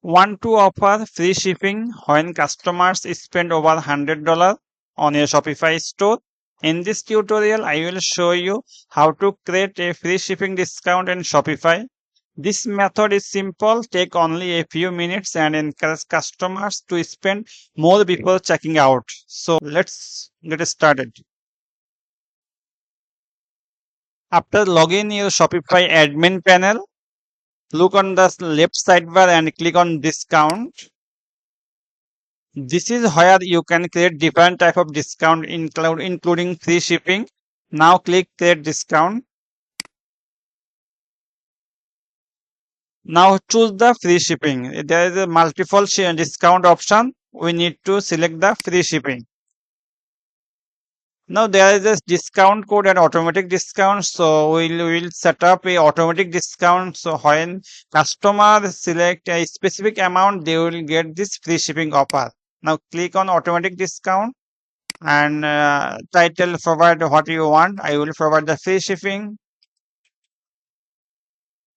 Want to offer free shipping when customers spend over $100 on your Shopify store? In this tutorial, I will show you how to create a free shipping discount in Shopify. This method is simple, take only a few minutes and encourage customers to spend more before checking out. So let's get started. After logging your Shopify admin panel, look on the left sidebar and click on discount. This is where you can create different type of discount including free shipping. Now click create discount. Now choose the free shipping. There is a multiple discount option. We need to select the free shipping. Now there is a discount code and automatic discount. So we'll set up a automatic discount. So when customers select a specific amount, they will get this free shipping offer. Now click on automatic discount and title provide what you want. I will provide the free shipping.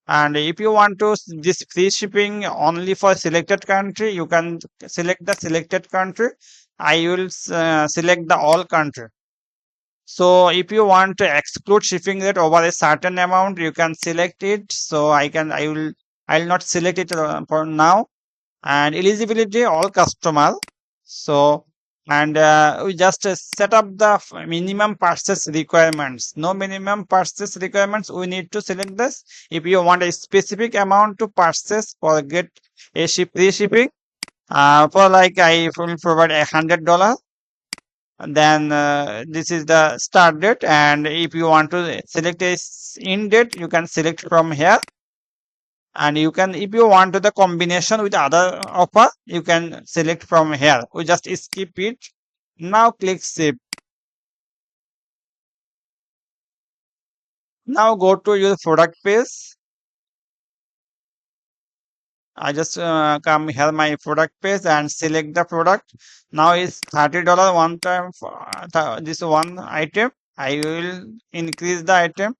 And if you want to this free shipping only for selected country, you can select the selected country. I will select the all country. So if you want to exclude shipping rate over a certain amount, you can select it. So I'll not select it for now. And eligibility all customer. So and we just set up the minimum purchase requirements. No minimum purchase requirements. We need to select this. If you want a specific amount to purchase for get a free shipping, for like I will provide $100. Then this is the start date, and if you want to select a end date, you can select from here. And you can, if you want to the combination with other offer, you can select from here. We just skip it. Now click save. Now go to your product page. I just come here my product page and select the product. Now it's $30 one time for this one item. I will increase the item,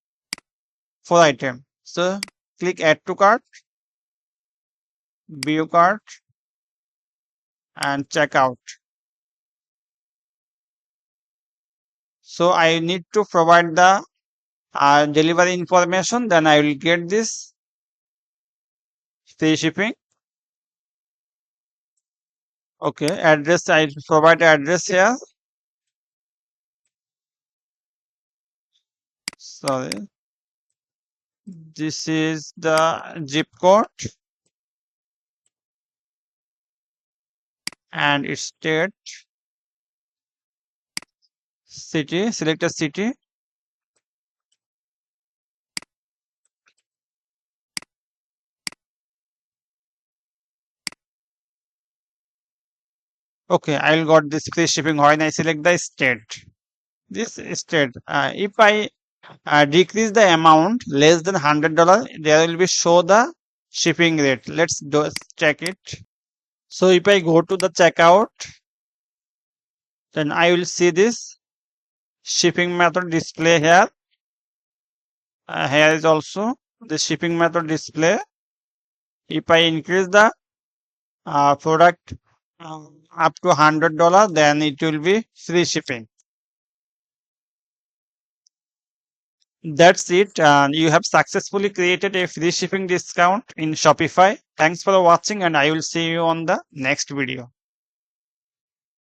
4 item. So click add to cart, view cart, and check out. So I need to provide the delivery information. Then I will get this free shipping. Okay, address, I provide address here. Sorry, this is the zip code and its state, city, select a city. Okay, I'll got this free shipping when I select the state. This state, if I decrease the amount less than $100, there will be show the shipping rate. Let's check it. So if I go to the checkout, then I will see this shipping method display here. Here is also the shipping method display. If I increase the product up to $100, then it will be free shipping. That's it. You have successfully created a free shipping discount in Shopify. Thanks for watching, and I will see you on the next video.